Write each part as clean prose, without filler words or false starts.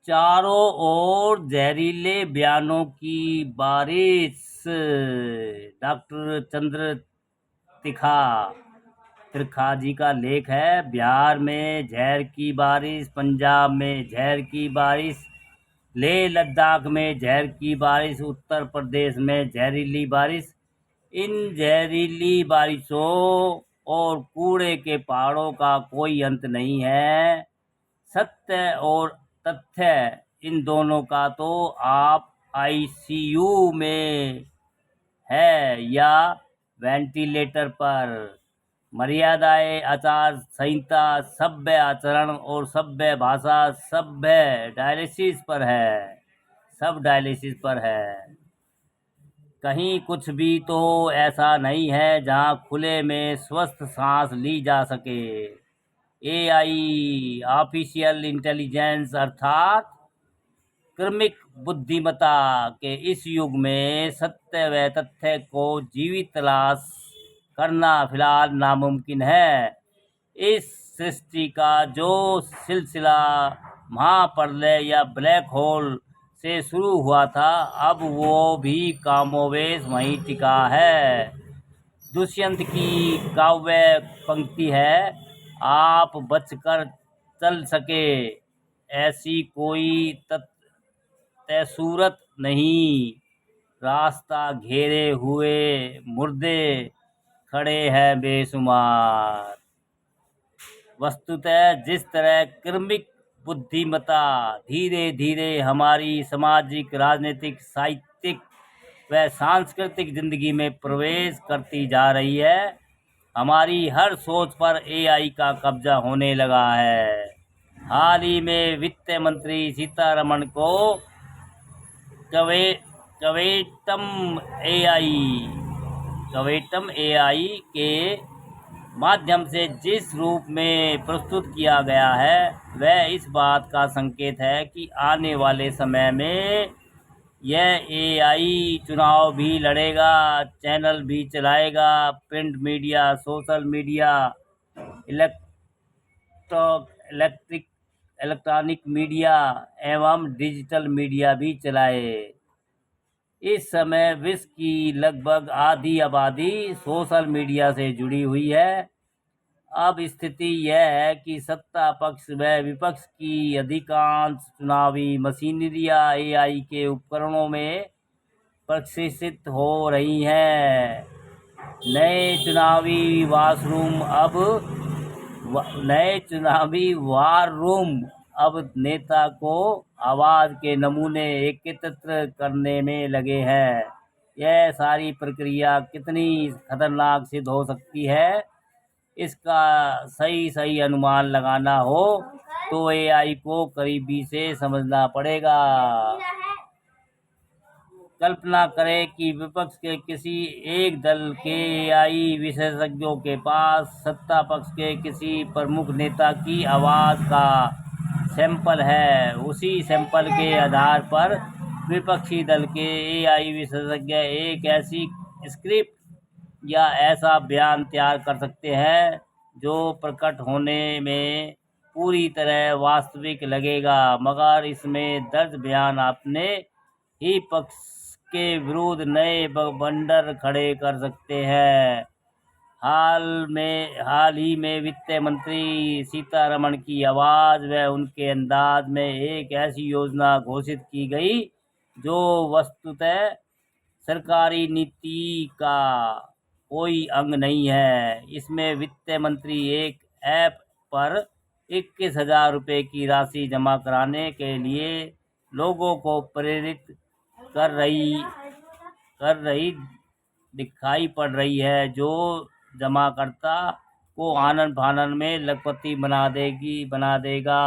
चारों ओर जहरीले बयानों की बारिश। डॉक्टर चंद्र त्रिखा जी का लेख है। बिहार में जहर की बारिश, पंजाब में जहर की बारिश, लेह लद्दाख में जहर की बारिश, उत्तर प्रदेश में जहरीली बारिश। इन जहरीली बारिशों और कूड़े के पहाड़ों का कोई अंत नहीं है। सत्य और तथ्य इन दोनों का तो आप आईसीयू में है या वेंटिलेटर पर। मर्यादाएं, आचार संहिता, सभ्य आचरण और सभ्य भाषा सब डायलिसिस पर है। कहीं कुछ भी तो ऐसा नहीं है जहां खुले में स्वस्थ सांस ली जा सके। एआई, आर्टिफिशियल इंटेलिजेंस अर्थात कृत्रिम बुद्धिमत्ता के इस युग में सत्य व तथ्य को जीवित तलाश करना फिलहाल नामुमकिन है। इस सृष्टि का जो सिलसिला महाप्रलय या ब्लैक होल से शुरू हुआ था, अब वो भी कमोबेश वहीं टिका है। दुष्यंत की काव्य पंक्ति है, आप बचकर चल सके ऐसी कोई तयसूरत नहीं, रास्ता घेरे हुए मुर्दे खड़े हैं बेशुमार। वस्तुतः जिस तरह कृत्रिम बुद्धिमत्ता धीरे धीरे हमारी सामाजिक, राजनीतिक, साहित्यिक व सांस्कृतिक जिंदगी में प्रवेश करती जा रही है, हमारी हर सोच पर एआई का कब्जा होने लगा है। हाल ही में वित्त मंत्री सीतारमण को कवेटम एआई के माध्यम से जिस रूप में प्रस्तुत किया गया है, वह इस बात का संकेत है कि आने वाले समय में यह एआई चुनाव भी लड़ेगा, चैनल भी चलाएगा, print media, social media, electronic media एवं डिजिटल मीडिया भी चलाए। इस समय विश्व की लगभग आधी आबादी सोशल मीडिया से जुड़ी हुई है। अब स्थिति यह है कि सत्ता पक्ष व विपक्ष की अधिकांश चुनावी मशीनरियां एआई के उपकरणों में प्रशिक्षित हो रही हैं। नए चुनावी वार रूम अब नेता को आवाज के नमूने एकत्रित करने में लगे हैं। यह सारी प्रक्रिया कितनी खतरनाक सिद्ध हो सकती है, इसका सही अनुमान लगाना हो तो एआई को करीबी से समझना पड़ेगा। कल्पना करें कि विपक्ष के किसी एक दल के एआई विशेषज्ञों के पास सत्ता पक्ष के किसी प्रमुख नेता की आवाज का सैंपल है। उसी सैंपल के आधार पर विपक्षी दल के एआई विशेषज्ञ एक ऐसी स्क्रिप्ट या ऐसा बयान तैयार कर सकते हैं जो प्रकट होने में पूरी तरह वास्तविक लगेगा, मगर इसमें दर्ज बयान अपने ही पक्ष के विरुद्ध नए बंडर खड़े कर सकते हैं। हाल ही में वित्त मंत्री सीतारमण की आवाज व उनके अंदाज में एक ऐसी योजना घोषित की गई जो वस्तुतः सरकारी नीति का कोई अंग नहीं है। इसमें वित्त मंत्री एक ऐप पर 21,000 रुपये की राशि जमा कराने के लिए लोगों को प्रेरित कर रही दिखाई पड़ रही है, जो जमाकर्ता को आनन फानन में लखपति बना देगा।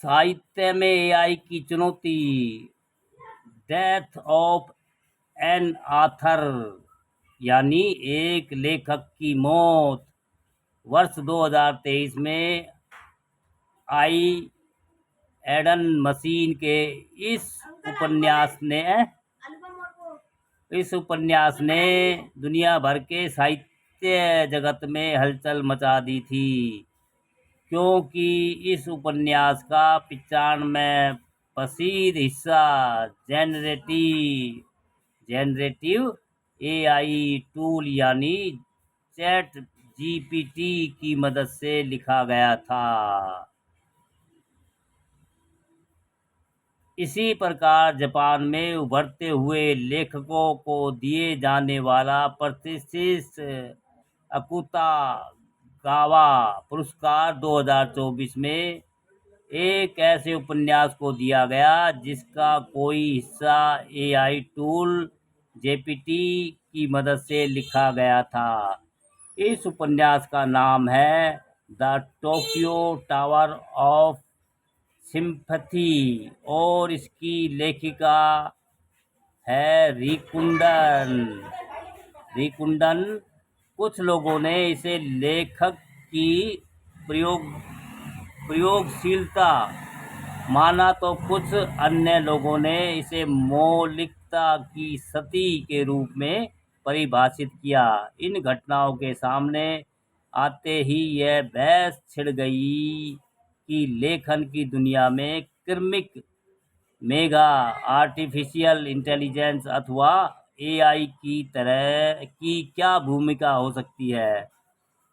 साहित्य में एआई की चुनौती, डेथ ऑफ एन आथर, यानी एक लेखक की मौत। वर्ष 2023 में आई एडन मशीन के इस उपन्यास ने दुनिया भर के साहित्य जगत में हलचल मचा दी थी, क्योंकि इस उपन्यास का 95% हिस्सा जेनरेटिव एआई टूल यानी चैट जीपीटी की मदद से लिखा गया था। इसी प्रकार जापान में उभरते हुए लेखकों को दिए जाने वाला प्रतिष्ठित अकुतागावा पुरस्कार 2024 में एक ऐसे उपन्यास को दिया गया जिसका कोई हिस्सा एआई टूल जेपीटी की मदद से लिखा गया था। इस उपन्यास का नाम है the Tokyo tower of sympathy और इसकी लेखिका है रिकुंडन। कुछ लोगों ने इसे लेखक की प्रयोगशीलता माना तो कुछ अन्य लोगों ने इसे मौलिकता की सती के रूप में परिभाषित किया। इन घटनाओं के सामने आते ही यह बहस छिड़ गई कि लेखन की दुनिया में कृत्रिम मेगा आर्टिफिशियल इंटेलिजेंस अथवा एआई की तरह की क्या भूमिका हो सकती है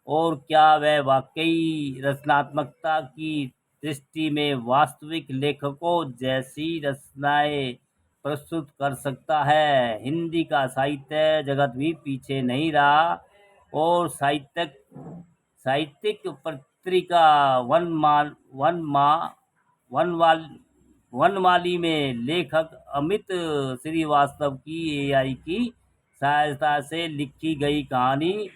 और क्या वह वाकई रचनात्मकता की दृष्टि में वास्तविक लेखकों जैसी रचनाएं प्रस्तुत कर सकता है। हिंदी का साहित्य जगत भी पीछे नहीं रहा और साहित्यिक पत्रिका वनमाली में लेखक अमित श्रीवास्तव की एआई की सहायता से लिखी गई कहानी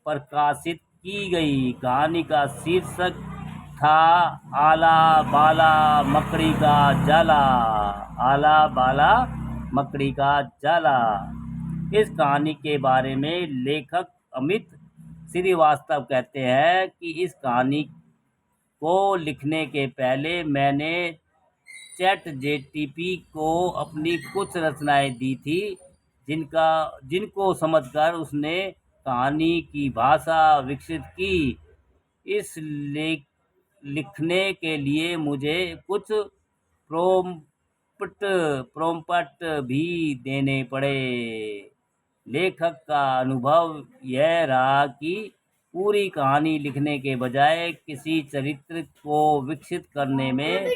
प्रकाशित की गई। कहानी का शीर्षक था आला बाला मकड़ी का जाला। आला बाला मकड़ी का जाला। इस कहानी के बारे में लेखक अमित श्रीवास्तव कहते हैं कि इस कहानी को लिखने के पहले मैंने चैट जीपीटी को अपनी कुछ रचनाएं दी थी, जिनको समझकर उसने कहानी की भाषा विकसित की। इस लिखने के लिए मुझे कुछ प्रोम्प्ट भी देने पड़े। लेखक का अनुभव यह रहा कि पूरी कहानी लिखने के बजाय किसी चरित्र को विकसित करने में,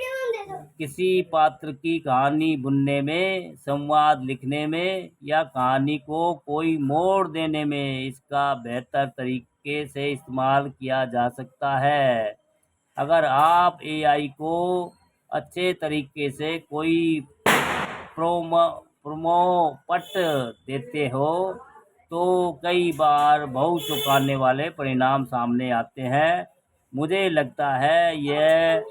किसी पात्र की कहानी बुनने में, संवाद लिखने में या कहानी को कोई मोड़ देने में इसका बेहतर तरीके से इस्तेमाल किया जा सकता है। अगर आप एआई को अच्छे तरीके से कोई प्रोम्प्ट देते हो तो कई बार बहुत चौंकाने वाले परिणाम सामने आते हैं। मुझे लगता है यह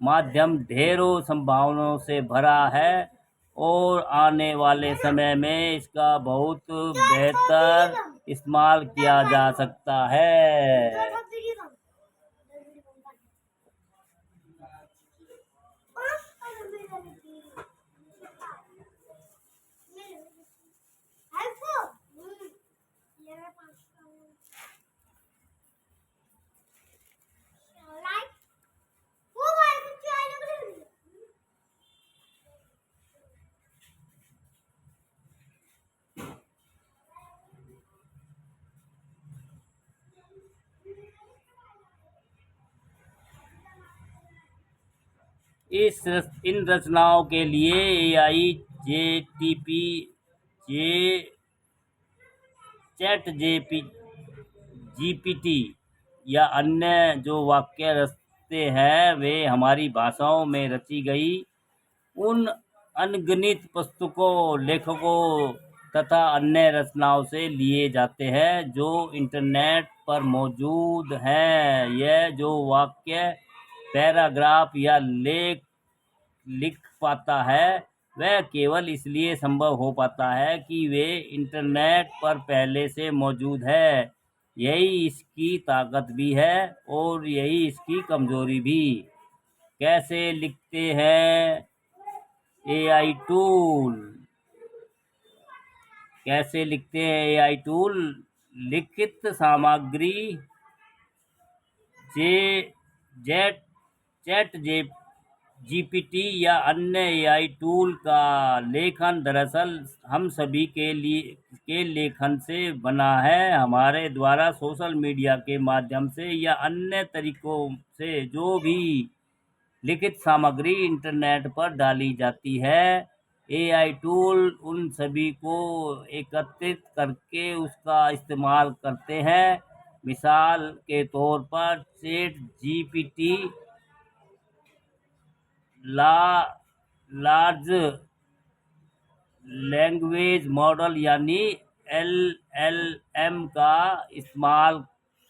माध्यम ढेरों संभावनाओं से भरा है और आने वाले समय में इसका बहुत बेहतर इस्तेमाल किया जा सकता है। इन रचनाओं के लिए एआई चैट जीपीटी या अन्य जो वाक्य रचते हैं वे हमारी भाषाओं में रची गई उन अनगिनत पुस्तकों, लेखकों तथा अन्य रचनाओं से लिए जाते हैं जो इंटरनेट पर मौजूद हैं। यह जो वाक्य, पैराग्राफ या लेख लिख पाता है वह केवल इसलिए संभव हो पाता है कि वे इंटरनेट पर पहले से मौजूद है। यही इसकी ताकत भी है और यही इसकी कमजोरी भी। कैसे लिखते हैं एआई टूल? कैसे लिखते हैं एआई टूल? लिखित सामग्री जे जेट चैट जीपीटी या अन्य एआई टूल का लेखन दरअसल हम सभी के लेखन से बना है। हमारे द्वारा सोशल मीडिया के माध्यम से या अन्य तरीकों से जो भी लिखित सामग्री इंटरनेट पर डाली जाती है, एआई टूल उन सभी को एकत्रित करके उसका इस्तेमाल करते हैं। मिसाल के तौर पर chat GPT large language model यानी एलएलएम का इस्तेमाल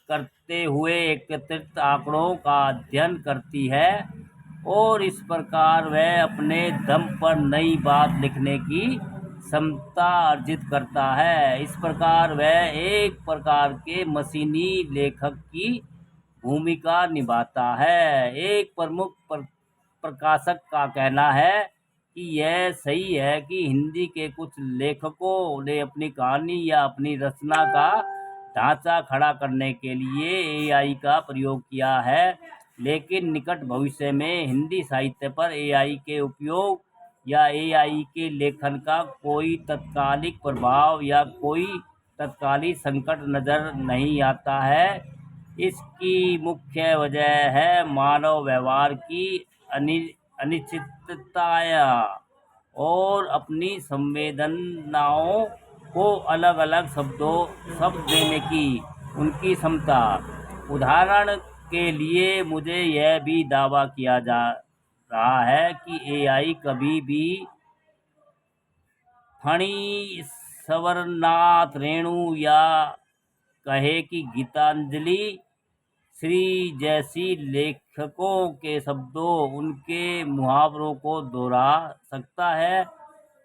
करते हुए एकत्रित आंकड़ों का अध्ययन करती है और इस प्रकार वह अपने दम पर नई बात लिखने की क्षमता अर्जित करता है। इस प्रकार वह एक प्रकार के मशीनी लेखक की भूमिका निभाता है। एक प्रमुख प्रकाशक का कहना है कि यह सही है कि हिंदी के कुछ लेखकों ने अपनी कहानी या अपनी रचना का ढांचा खड़ा करने के लिए एआई का प्रयोग किया है, लेकिन निकट भविष्य में हिंदी साहित्य पर एआई के उपयोग या एआई के लेखन का कोई तात्कालिक प्रभाव या कोई तत्कालीन संकट नजर नहीं आता है। इसकी मुख्य वजह है मानव व्यवहार की अनिश्चितताया और अपनी संवेदनाओं को अलग अलग शब्द देने की उनकी क्षमता। उदाहरण के लिए मुझे यह भी दावा किया जा रहा है कि एआई कभी भी फणी सवरनाथ रेणु या कहे कि गीतांजलि श्री जैसी लेखकों के शब्दों उनके मुहावरों को दोहरा सकता है।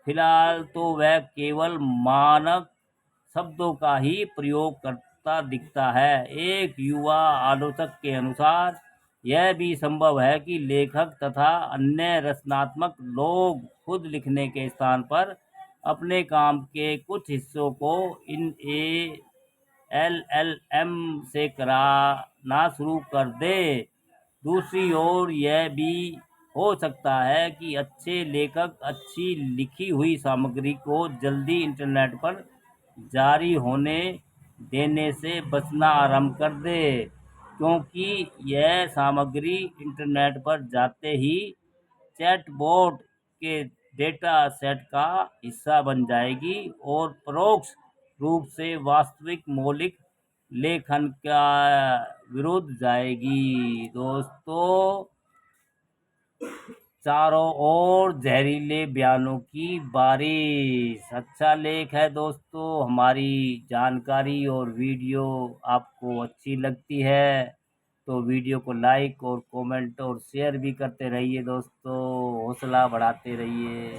फिलहाल तो वह केवल मानक शब्दों का ही प्रयोग करता दिखता है। एक युवा आलोचक के अनुसार यह भी संभव है कि लेखक तथा अन्य रचनात्मक लोग खुद लिखने के स्थान पर अपने काम के कुछ हिस्सों को इन एलएलएम से कराना शुरू कर दे। दूसरी ओर यह भी हो सकता है कि अच्छे लेखक अच्छी लिखी हुई सामग्री को जल्दी इंटरनेट पर जारी होने देने से बचना आरंभ कर दे, क्योंकि यह सामग्री इंटरनेट पर जाते ही चैटबॉट के डेटा सेट का हिस्सा बन जाएगी और परोक्ष रूप से वास्तविक मौलिक लेखन का विरुद्ध जाएगी। दोस्तों, चारों ओर जहरीले बयानों की बारिश। अच्छा लेख है दोस्तों। हमारी जानकारी और वीडियो आपको अच्छी लगती है तो वीडियो को लाइक और कमेंट और शेयर भी करते रहिए दोस्तों। हौसला बढ़ाते रहिए।